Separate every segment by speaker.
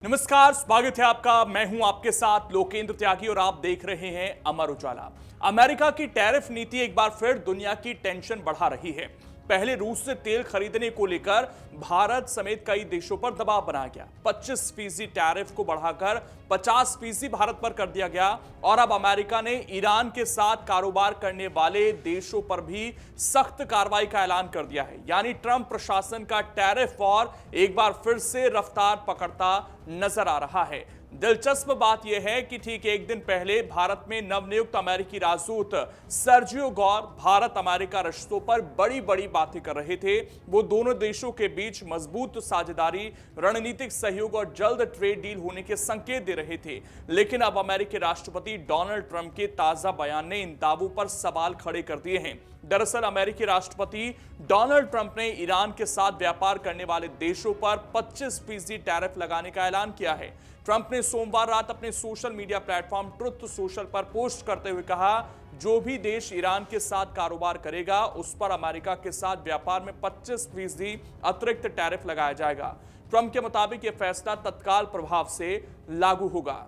Speaker 1: नमस्कार, स्वागत है आपका। मैं हूं आपके साथ लोकेंद्र त्यागी और आप देख रहे हैं अमर उजाला। अमेरिका की टैरिफ नीति एक बार फिर दुनिया की टेंशन बढ़ा रही है। पहले रूस से तेल खरीदने को लेकर भारत समेत कई देशों पर दबाव बनाया गया। 25% टैरिफ को बढ़ाकर 50% भारत पर कर दिया गया और अब अमेरिका ने ईरान के साथ कारोबार करने वाले देशों पर भी सख्त कार्रवाई का ऐलान कर दिया है। यानी ट्रंप प्रशासन का टैरिफ वॉर एक बार फिर से रफ्तार पकड़ता नजर आ रहा है। दिलचस्प बात यह है कि ठीक एक दिन पहले भारत में नवनियुक्त अमेरिकी राजदूत सर्जियो गौर भारत अमेरिका रिश्तों पर बड़ी बड़ी बातें कर रहे थे। वो दोनों देशों के बीच मजबूत साझेदारी, रणनीतिक सहयोग और जल्द ट्रेड डील होने के संकेत दे रहे थे। लेकिन अब अमेरिकी राष्ट्रपति डोनाल्ड ट्रंप के ताजा बयान ने इन दावों पर सवाल खड़े कर दिए हैं। दरअसल अमेरिकी राष्ट्रपति डोनाल्ड ट्रंप ने ईरान के साथ व्यापार करने वाले देशों पर 25% टैरिफ लगाने का ऐलान किया है। ट्रंप ने सोमवार रात अपने social media platform truth social पर पोस्ट करते हुए कहा, जो भी देश ईरान के साथ कारोबार करेगा उस पर अमेरिका के साथ व्यापार में 25% अतिरिक्त टैरिफ लगाया जाएगा। ट्रंप के मुताबिक यह फैसला तत्काल प्रभाव से लागू होगा।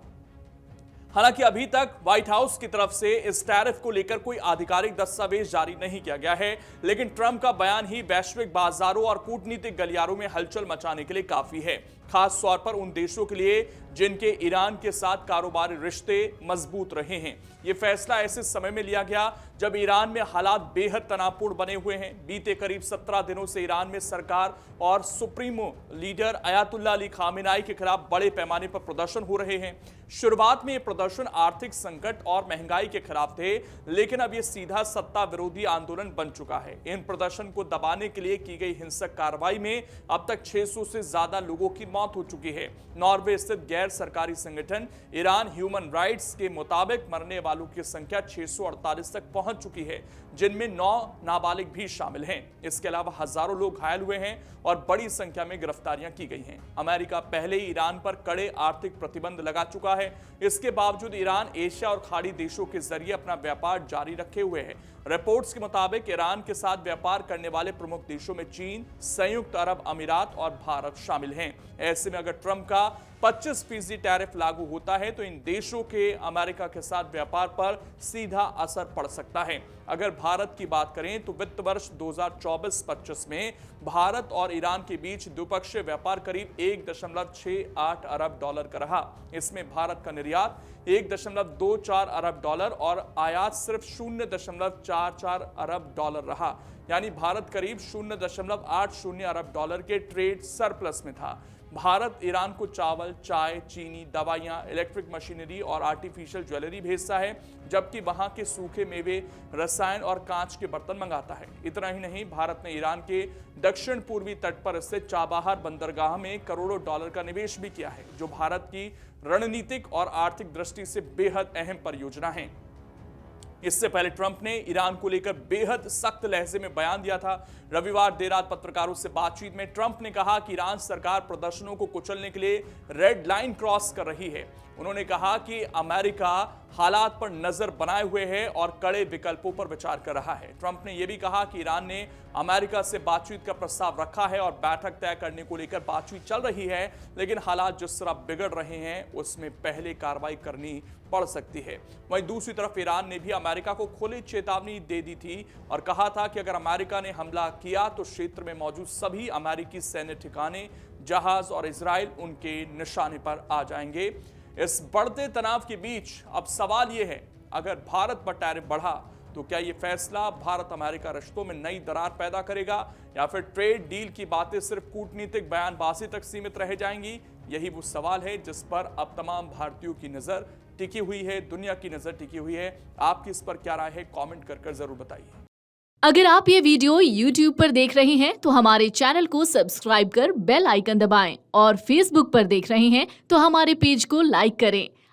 Speaker 1: हालांकि अभी तक व्हाइट हाउस की तरफ से इस टैरिफ को लेकर कोई आधिकारिक दस्तावेज जारी नहीं किया गया है, लेकिन ट्रंप का बयान ही वैश्विक बाजारों और कूटनीतिक गलियारों में हलचल मचाने के लिए काफी है, खास तौर पर उन देशों के लिए जिनके ईरान के साथ कारोबारी रिश्ते मजबूत रहे हैं। यह फैसला ऐसे समय में लिया गया जब ईरान में हालात बेहद तनावपूर्ण बने हुए हैं। बीते करीब 17 दिनों से ईरान में सरकार और सुप्रीमो लीडर अयातुल्ला अली खामेनाई के खिलाफ बड़े पैमाने पर प्रदर्शन हो रहे हैं। शुरुआत में ये प्रदर्शन आर्थिक संकट और महंगाई के खिलाफ थे, लेकिन अब यह सीधा सत्ता विरोधी आंदोलन बन चुका है। इन प्रदर्शन को दबाने के लिए की गई हिंसक कार्रवाई में अब तक 600 से ज्यादा लोगों की मौत हो चुकी है। नॉर्वे स्थित गैर सरकारी संगठन ईरान ह्यूमन राइट्स के मुताबिक मरने वालों की संख्या 648 तक पहुंच चुकी है, जिनमें 9 नाबालिग भी शामिल हैं। इसके अलावा हजारों लोग घायल हुए हैं और बड़ी संख्या में गिरफ्तारियां की गई हैं। अमेरिका पहले ही ईरान पर कड़े आर्थिक प्रतिबंध लगा चुका है। इसके बावजूद ईरान एशिया और खाड़ी देशों के जरिए अपना व्यापार जारी रखे हुए है। रिपोर्ट्स के मुताबिक ईरान के साथ व्यापार करने वाले प्रमुख देशों में चीन, संयुक्त अरब अमीरात और भारत शामिल हैं। ऐसे में अगर ट्रंप का 25% टैरिफ लागू होता है तो इन देशों के अमेरिका के साथ व्यापार पर सीधा असर पड़ सकता है। अगर भारत की बात करें तो वित्त वर्ष 2024-25 में भारत और ईरान के बीच द्विपक्षीय व्यापार करीब 1.68 अरब डॉलर का रहा। इसमें भारत का निर्यात 1.24 अरब डॉलर और आयात सिर्फ 0.44 अरब डॉलर रहा। यानी भारत करीब 0.80 अरब डॉलर के ट्रेड सरप्लस में था। भारत ईरान को चावल, चाय, चीनी, दवाइयां, इलेक्ट्रिक मशीनरी और आर्टिफिशियल ज्वेलरी भेजता है, जबकि वहां के सूखे मेवे, रसायन और कांच के बर्तन मंगाता है। इतना ही नहीं, भारत ने ईरान के दक्षिण पूर्वी तट पर स्थित चाबाहार बंदरगाह में करोड़ों डॉलर का निवेश भी किया है, जो भारत की रणनीतिक और आर्थिक दृष्टि से बेहद अहम परियोजना है। इससे पहले ट्रंप ने ईरान को लेकर बेहद सख्त लहजे में बयान दिया था। रविवार देर रात पत्रकारों से बातचीत में ट्रंप ने कहा कि ईरान सरकार प्रदर्शनों को कुचलने के लिए रेड लाइन क्रॉस कर रही है। उन्होंने कहा कि अमेरिका हालात पर नजर बनाए हुए है और कड़े विकल्पों पर विचार कर रहा है। ट्रंप ने यह भी कहा कि ईरान ने अमेरिका से बातचीत का प्रस्ताव रखा है और बैठक तय करने को लेकर बातचीत चल रही है, लेकिन हालात जिस तरह बिगड़ रहे हैं उसमें पहले कार्रवाई करनी पड़ सकती है। वहीं दूसरी तरफ ईरान ने भी अमेरिका को खुली चेतावनी दे दी थी और कहा था कि अगर अमेरिका ने हमला किया तो क्षेत्र में मौजूद सभी अमेरिकी सैन्य ठिकाने, जहाज और इजराइल उनके निशाने पर आ जाएंगे। इस बढ़ते तनाव के बीच अब सवाल यह है, अगर भारत पर टैरिफ बढ़ा तो क्या यह फैसला भारत अमेरिका रिश्तों में नई दरार पैदा करेगा या फिर ट्रेड डील की बातें सिर्फ कूटनीतिक बयानबाजी तक सीमित रह जाएंगी? यही वो सवाल है जिस पर अब तमाम भारतीयों की नजर टिकी हुई है, दुनिया की नजर टिकी हुई है। आपकी इस पर क्या राय है, कमेंट कर जरूर बताइए।
Speaker 2: अगर आप ये वीडियो YouTube पर देख रहे हैं तो हमारे चैनल को सब्सक्राइब कर बेल आइकन दबाएं और Facebook पर देख रहे हैं तो हमारे पेज को लाइक करें।